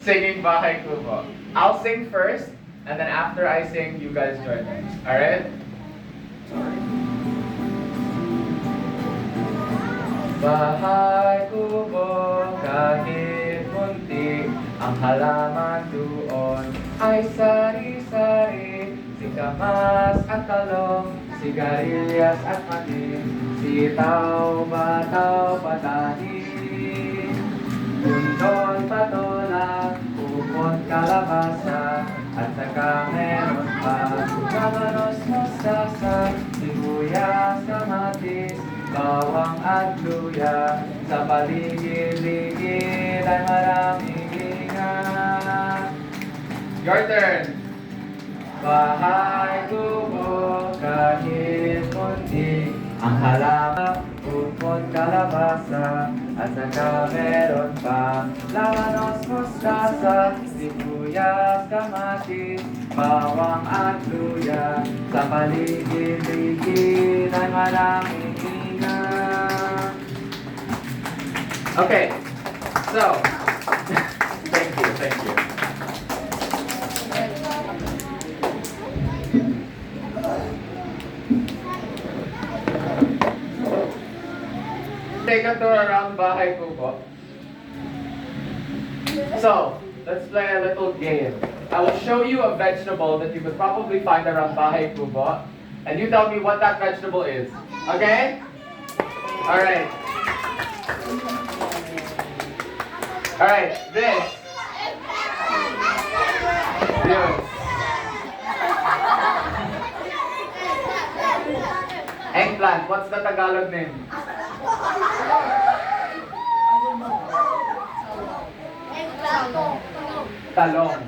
Singing Bahay Kubo. I'll sing first, and then after I sing, you guys join me. Alright? Bahay kubo kahit muntik, ang halaman doon ay sari-sari. Sikamas at talong, sigarilyas at mani, sitaw, bataw, patani. Bundol, patola, upot, kalabasa, at saka meron pa kamanos, mustasa, sibuyas, kamatis, bawang at luya. Sa paligid-ligid ay maraming ingat. Your turn. Bahay kubo kahit muntik, ang halaman, upot, kalabasa, at saka meron pa labanos, mustasa, sibuyas, kamatis, bawang at luya. Sa paligid-ligid ay maraming ingat. Okay, so thank you. Take a tour around Bahay Kubo. So, let's play a little game. I will show you a vegetable that you could probably find around Bahay Kubo, and you tell me what that vegetable is. Okay? Alright. Alright, this. Eggplant, what's the Tagalog name? Talong.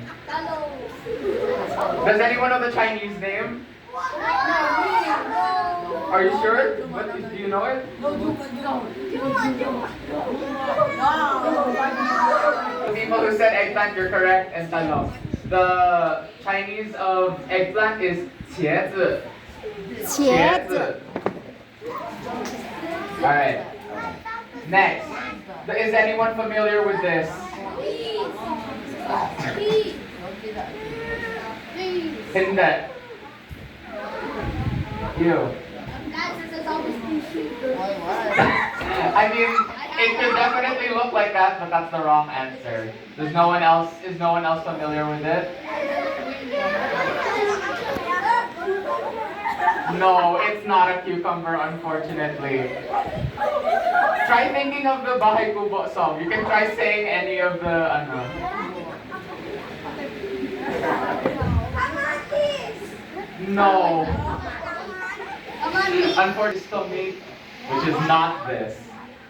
Does anyone know the Chinese name? Are you sure? But do you know it? The people who said eggplant, you're correct, and talong. The Chinese of eggplant is 茄子. 茄子. Alright. Next. Is anyone familiar with this? Hindi. You. I mean, it could definitely look like that, but that's the wrong answer. Is no one else familiar with it? No, it's not a cucumber, unfortunately. Try thinking of the Bahay Kubo song. You can try saying any of the, No. Unfortunately, which is not this.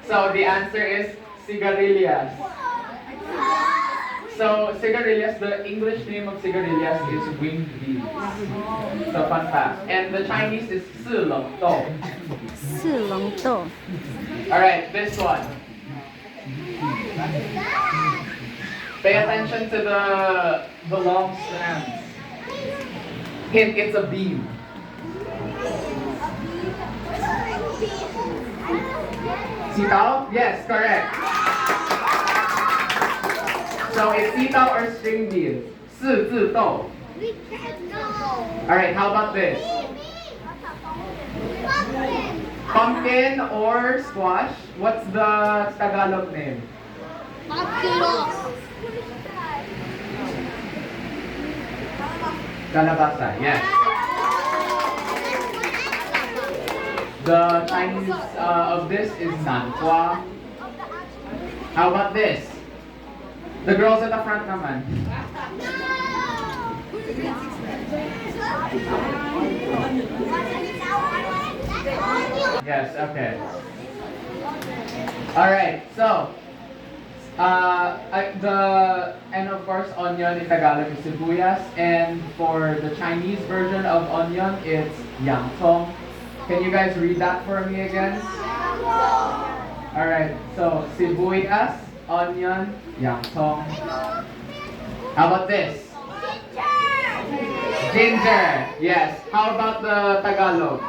So the answer is cigarillas. So cigarillas, the English name of cigarillas is winged bees. So fun fact. And the Chinese is 四冷豆. 四龙豆. Alright, this one. Pay attention to the long strands. Hint, it's a beam. Sitaw? Yes, correct. So it's sitaw or string beans. 四字豆. Alright, how about this? Pumpkin or squash? What's the Tagalog name? Kalabasa, yes. The Chinese of this is nantua. How about this? The girls at the front naman. Yes, okay. Alright, so and of course onion in Tagalog is sibuyas, and for the Chinese version of onion it's yangcong. Can you guys read that for me again? Alright, so sibuyas, onion, yangcong. How about this? Ginger. Yes. How about the Tagalog?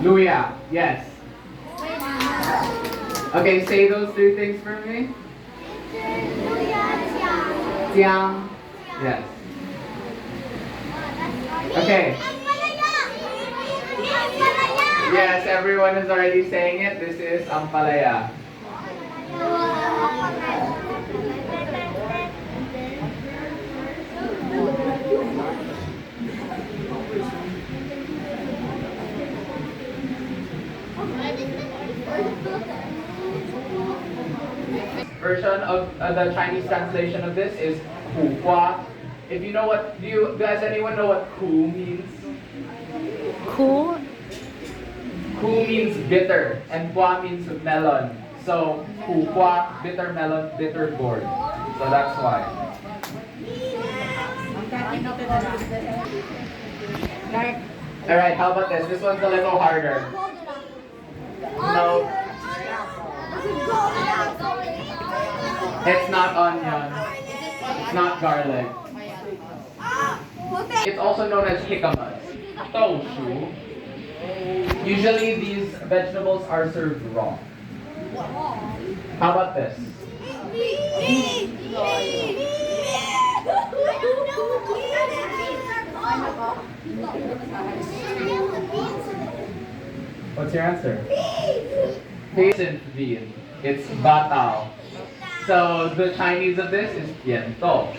Luya. Yes. Okay, say those three things for me. Jiang. Yes. Okay. Yes, everyone is already saying it. This is ampalaya. Version of the Chinese translation of this is Hua. If you know what, does anyone know what ku means? 苦 Ku means bitter and hua means melon. So hua, bitter melon, bitter gourd. So that's why. Alright, how about this? This one's a little harder. No, it's not onion. It's not garlic. It's also known as jicama. Tofu. Usually these vegetables are served raw. How about this? What's your answer? Peasant bean. It's batao. So the Chinese of this is biento.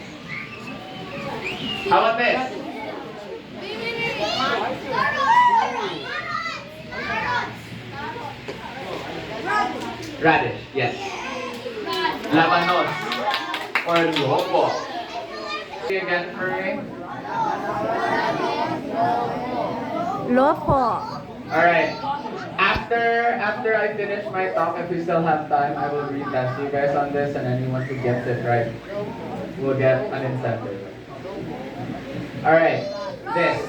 How about this? Radish, yes. Labanos or lobo. Again for me. 萝卜 Alright. After I finish my talk, if we still have time, I will retest you guys on this, and anyone who gets it right will get an incentive. Alright. This.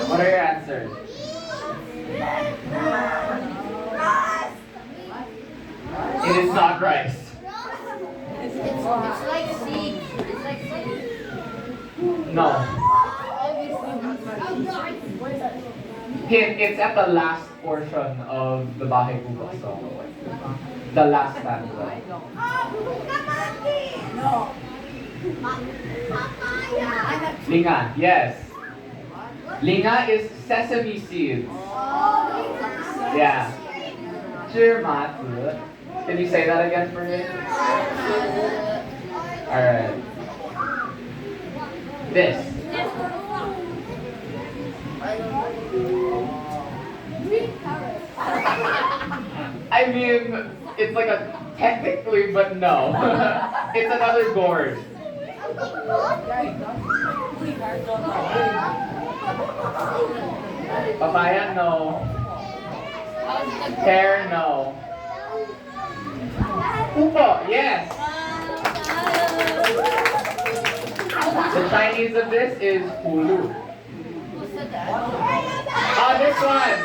What are your answers? It is not rice. It's like seeds. It's like seeds. No. Hint, it's at the last portion of the Bahay Kubo song. The last stanza. Linga, yes. Linga is sesame seeds. Yeah. 芝麻籽. Can you say that again for me? Alright. This. I mean, it's like a technically, but no. It's another gourd. Papaya, no. Pear, no. Upo, yes. The Chinese of this is hulu. Oh, this one.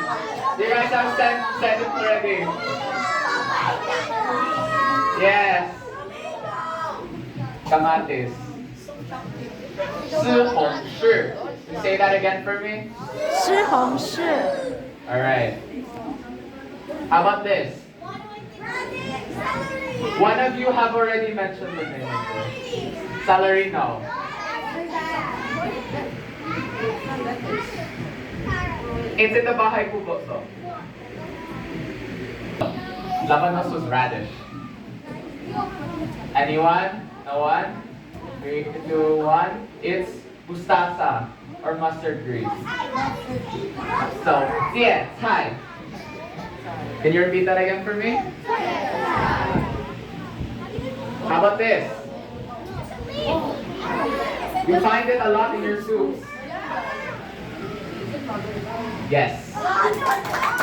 You guys have said it already. Yes. Kamatis. 西红柿. You say that again for me? 西红柿 Alright. How about this? One of you have already mentioned the name of this. Celery, no. It's in the Bahay Kubo, though. Labanos was radish. Anyone? No one? 3, 2, 1. It's mustasa or mustard grease. So, yeah, Thai. Can you repeat that again for me? How about this? You find it a lot in your soups. Yes.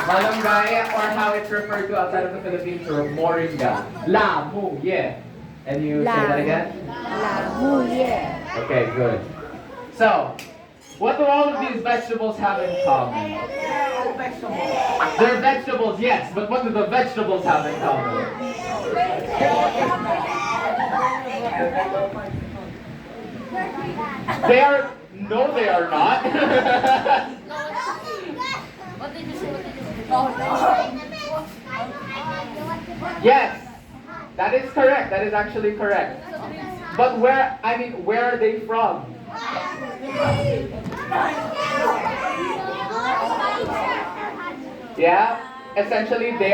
Malunggay, or how it's referred to outside of the Philippines, or moringa. La, mu, yeah. And you say that again? La muye Okay, good. So, what do all of these vegetables have in common? They're vegetables, yes, but what do the vegetables have in common? They are No, they are not. What did you say? What did you say? Oh, no. Yes, that is correct. That is actually correct. But where are they from? Yeah, essentially they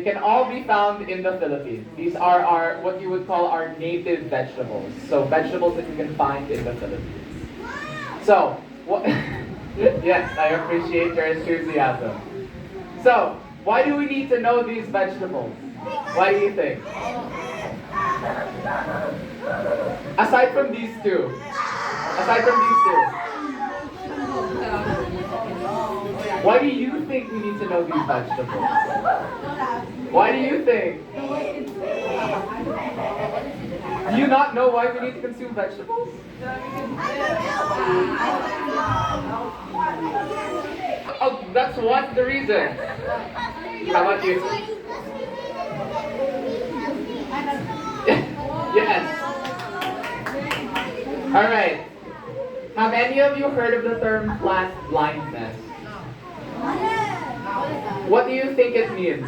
can all be found in the Philippines. These are our, what you would call our native vegetables. So vegetables that you can find in the Philippines. So, what, yes, I appreciate your enthusiasm. So, why do we need to know these vegetables? Why do you think? Aside from these two. Why do you think we need to know these vegetables? Why do you think? Do you not know why we need to consume vegetables? Oh, that's one of the reasons. How about you? Yes. Alright. Have any of you heard of the term plant blindness? What do you think it means?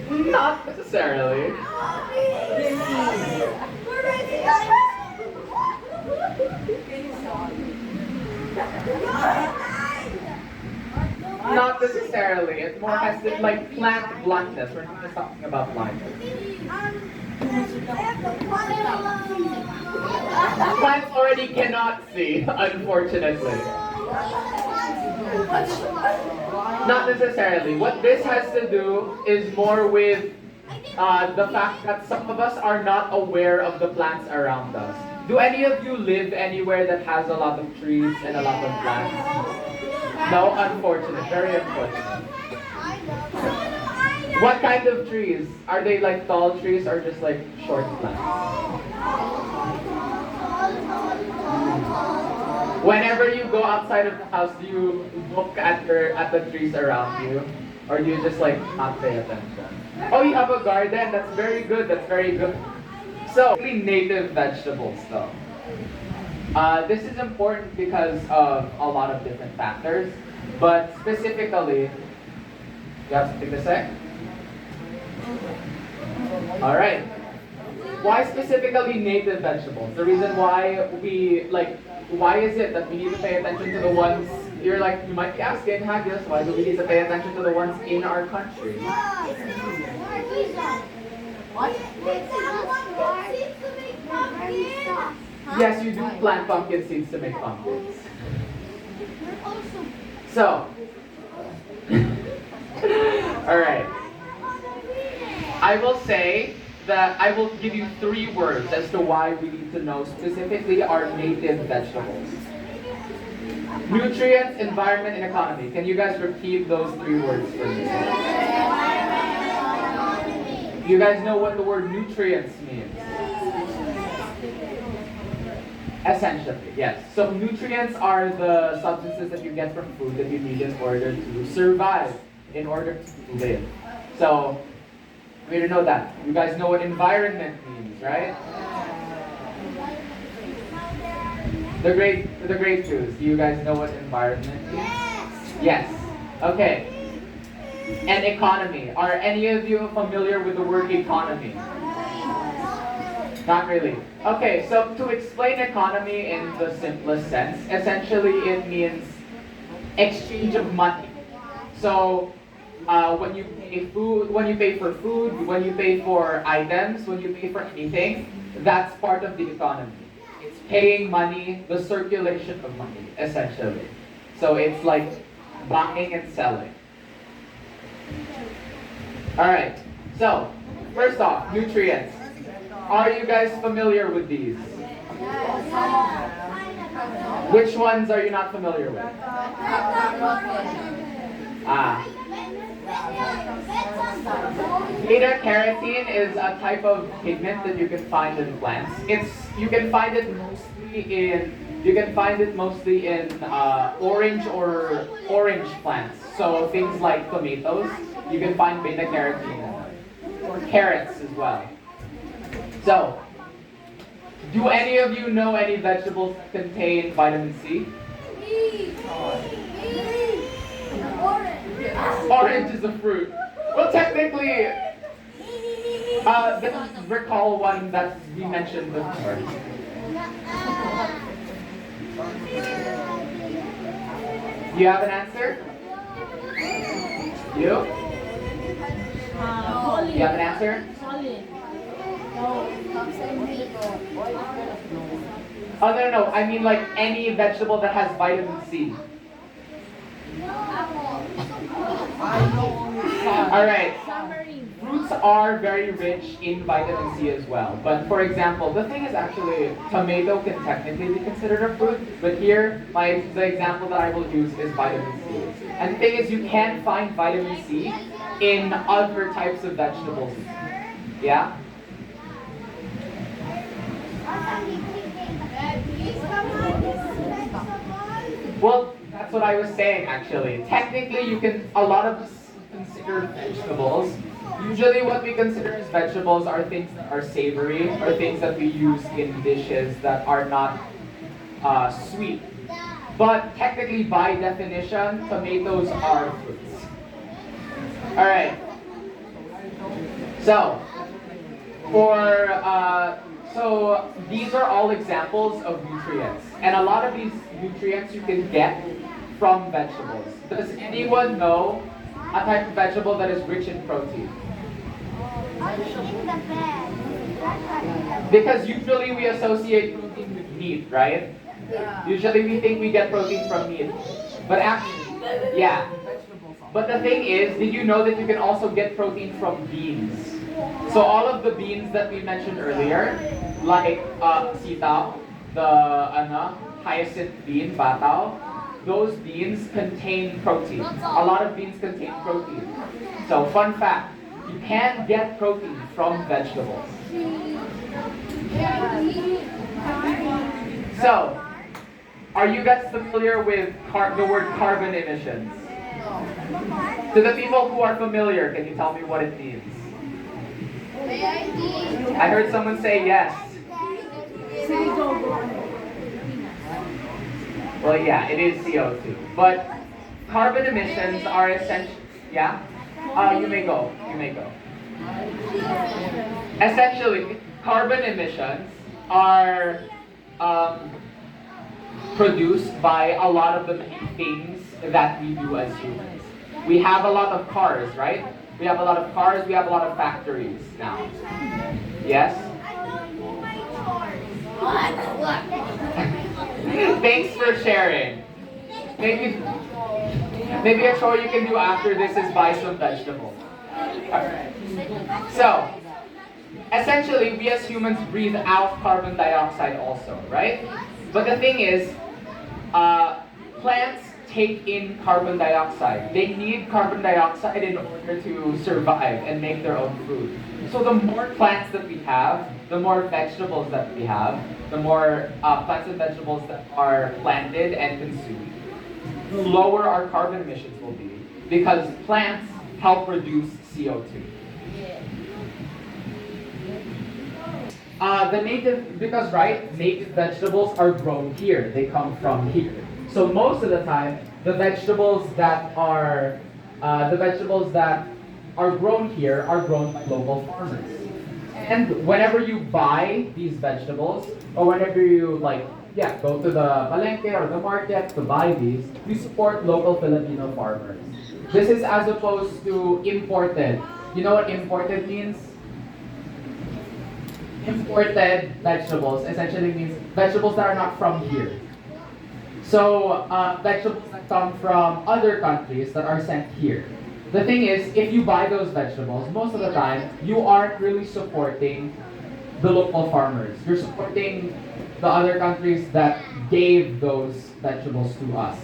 Not necessarily. Not necessarily. It's more as if like plant blindness. We're not just talking about blindness. Plants already cannot see, unfortunately. Not necessarily. What this has to do is more with the fact that some of us are not aware of the plants around us. Do any of you live anywhere that has a lot of trees and a lot of plants? No, unfortunate. Very unfortunate. What kind of trees? Are they like tall trees or just like short plants? Whenever you go outside of the house, do you look at the trees around you? Or do you just like not pay attention? Oh, you have a garden? That's very good. That's very good. So, native vegetables though. This is important because of a lot of different factors. But specifically, you have something to say? Alright. Why specifically native vegetables? The reason why why is it that we need to pay attention to the ones, you might be asking, Hagios, why do we need to pay attention to the ones in our country? Yes, you do plant pumpkin seeds to make pumpkins. So, alright. I will say that I will give you 3 words as to why we need to know specifically our native vegetables. Nutrients, environment, and economy. Can you guys repeat those 3 words for me? You guys know what the word nutrients means? Essentially, yes. So nutrients are the substances that you get from food that you need in order to survive, in order to live. So, we don't know that. You guys know what environment means, right? The grade 2s. Do you guys know what environment means? Yes. Okay. And economy. Are any of you familiar with the word economy? Not really. Okay, so to explain economy in the simplest sense, essentially it means exchange of money. So when you pay for food, when you pay for items, when you pay for anything, that's part of the economy. It's paying money, the circulation of money, essentially. So it's like buying and selling. Alright, so first off, nutrients. Are you guys familiar with these? Which ones are you not familiar with? Beta-carotene is a type of pigment that you can find in plants. You can find it mostly in orange plants. So things like tomatoes. you can find beta carotene or carrots as well. So, do any of you know any vegetables that contain vitamin C? Orange is a fruit. Well, technically, let's recall one that we mentioned before. You have an answer? You? You have an answer? Oh, no. I mean like any vegetable that has vitamin C. Alright. Fruits are very rich in vitamin C as well. But for example, the thing is actually, tomato can technically be considered a fruit. But here, the example that I will use is vitamin C. And the thing is, you can find vitamin C in other types of vegetables. Yeah? Well, that's what I was saying actually. Technically, a lot of consider vegetables. Usually what we consider as vegetables are things that are savory, or things that we use in dishes that are not sweet. But technically, by definition, tomatoes are fruits. Alright. So, so these are all examples of nutrients. And a lot of these nutrients you can get from vegetables. Does anyone know a type of vegetable that is rich in protein? Because usually we associate protein with meat, right? Usually we think we get protein from meat. But actually, yeah. But the thing is, did you know that you can also get protein from beans? So all of the beans that we mentioned earlier, like sitaw, the hyacinth bean, bataw, those beans contain protein. A lot of beans contain protein. So fun fact, you can get protein from vegetables. So, are you guys familiar with the word carbon emissions? To the people who are familiar, can you tell me what it means? I heard someone say yes. Well, yeah, it is CO2. But carbon emissions are essential. Yeah? You may go. Essentially, carbon emissions are produced by a lot of the many things that we do as humans. We have a lot of cars, right? We have a lot of cars, we have a lot of factories now. Yes? Thanks for sharing. Maybe a chore you can do after this is buy some vegetables. Alright. So, essentially, we as humans breathe out carbon dioxide also, right? But the thing is, plants take in carbon dioxide. They need carbon dioxide in order to survive and make their own food. So the more plants that we have, the more vegetables that we have, the more plants and vegetables that are planted and consumed, the lower our carbon emissions will be, because plants help reduce CO2. Native vegetables are grown here. They come from here. So most of the time, the vegetables that are grown here are grown by local farmers. And whenever you buy these vegetables, or whenever you go to the palengke or the market to buy these, you support local Filipino farmers. This is as opposed to imported. You know what imported means? Imported vegetables essentially means vegetables that are not from here. So vegetables that come from other countries that are sent here. The thing is, if you buy those vegetables, most of the time, you aren't really supporting the local farmers. You're supporting the other countries that gave those vegetables to us.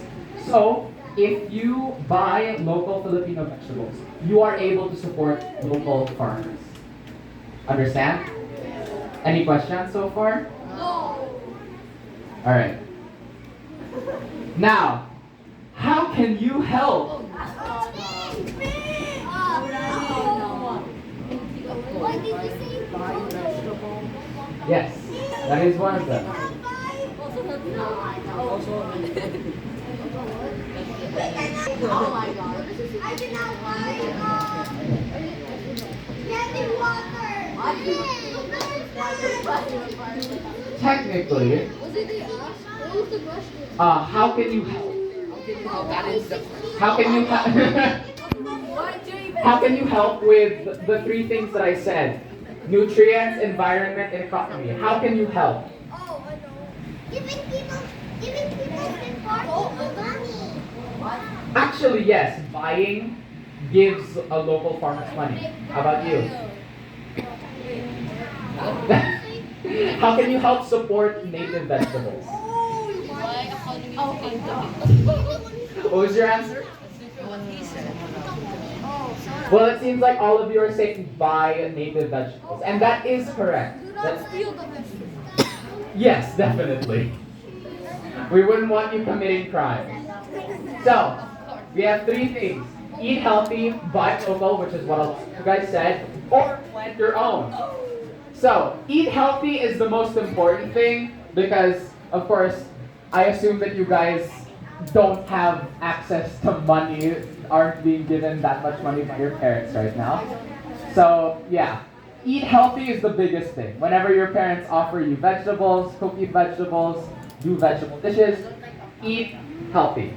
So, if you buy local Filipino vegetables, you are able to support local farmers. Understand? Any questions so far? No. Alright. Now, how can you help? Yes, that is one of them. Oh my god. I cannot Technically, Was it the ask? What was the question? how can you help? How can you help? How can you help with the three things that I said? Nutrients, environment, and economy. How can you help? Oh, I know. Giving people important money. Actually, yes, buying gives a local farmers money. How about you? How can you help support native vegetables? What was your answer? Well, it seems like all of you are saying buy native vegetables, and that is correct. That's, yes, definitely. We wouldn't want you committing crime. So, we have three things. Eat healthy, buy local, which is what you guys said, or plant your own. So, eat healthy is the most important thing because, of course, I assume that you guys don't have access to money, aren't being given that much money by your parents right now. So, yeah, eat healthy is the biggest thing. Whenever your parents offer you vegetables, cook you vegetables, do vegetable dishes, eat healthy.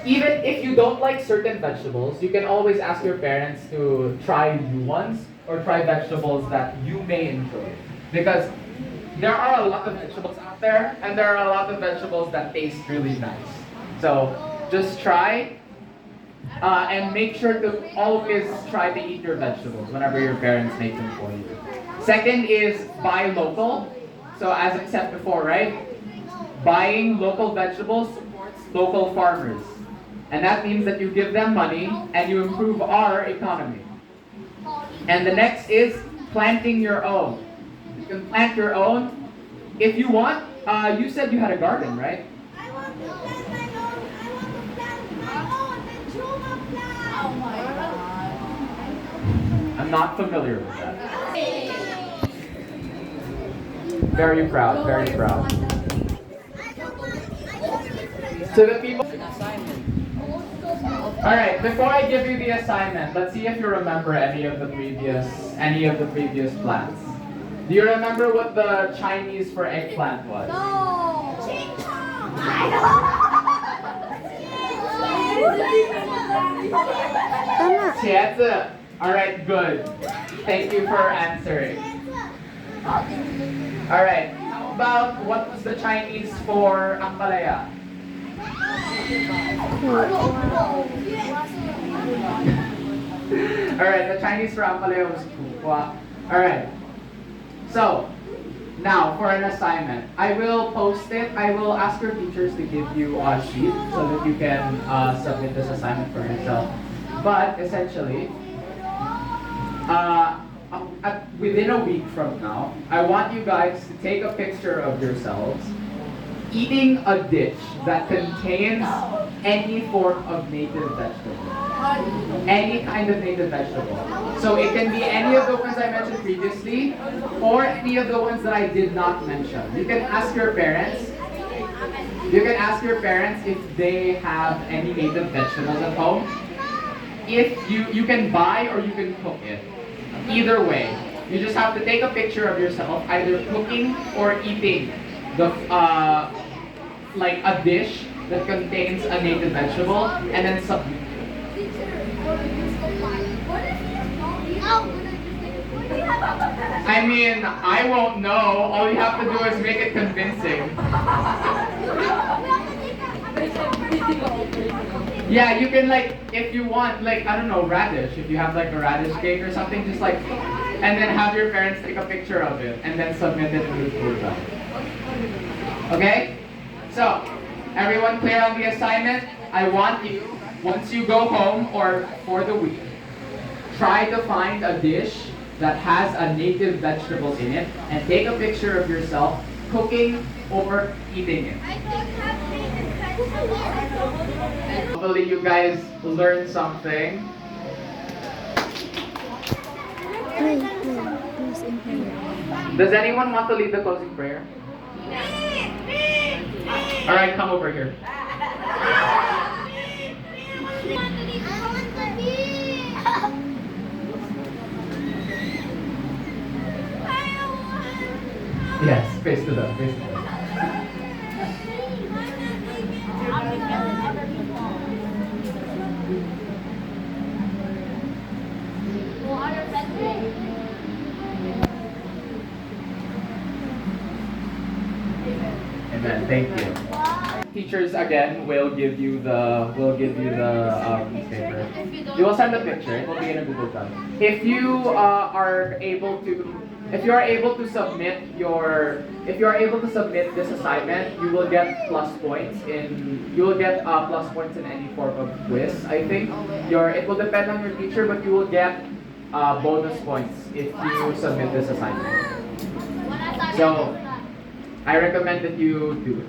Even if you don't like certain vegetables, you can always ask your parents to try new ones or try vegetables that you may enjoy. Because there are a lot of vegetables out there, and there are a lot of vegetables that taste really nice. So just try and make sure to always try to eat your vegetables whenever your parents make them for you. Second is buy local. So as I said before, right? Buying local vegetables supports local farmers. And that means that you give them money and you improve our economy. And the next is planting your own. You can plant your own if you want. You said you had a garden, right? I want to plant my own. I want to plant my own lechuga plant. Oh my god. I'm not familiar with that. Very proud, very proud. To the people. Alright, before I give you the assignment, let's see if you remember any of the previous plants. Do you remember what the Chinese for eggplant was? No. Ching chong. I Tama. 茄子. Alright, good. Thank you for answering. Alright, how about what was the Chinese for ampalaya? Alright, the Chinese for ampalaya was kukwa. Alright, so now for an assignment. I will post it. I will ask your teachers to give you a sheet so that you can submit this assignment for yourself. But essentially, within a week from now, I want you guys to take a picture of yourselves eating a dish that contains any form of native vegetable. Any kind of native vegetable. So it can be any of the ones I mentioned previously or any of the ones that I did not mention. You can ask your parents. You can ask your parents if they have any native vegetables at home. If you can buy or you can cook it. Either way, you just have to take a picture of yourself either cooking or eating the like a dish that contains a native vegetable and then submit. I mean, I won't know. All you have to do is make it convincing. Yeah, you can like, if you want, like, I don't know, radish. If you have like a radish cake or something, just like, and then have your parents take a picture of it and then submit it to the school job. Okay? So, everyone clear on the assignment? I want you, once you go home or for the week, try to find a dish that has a native vegetable in it and take a picture of yourself cooking or eating it. I don't have native vegetables. Hopefully you guys learned something. Who's in here? Does anyone want to lead the closing prayer? All right, come over here. Yes, face to them, face to them. Amen. Thank you. Teachers again will give you the newspaper. You will send a picture. It will be in a Google Doc. If you are able to submit this assignment, you will get plus points in any form of quiz. I think it will depend on your teacher, but you will get bonus points if you submit this assignment. So I recommend that you do it.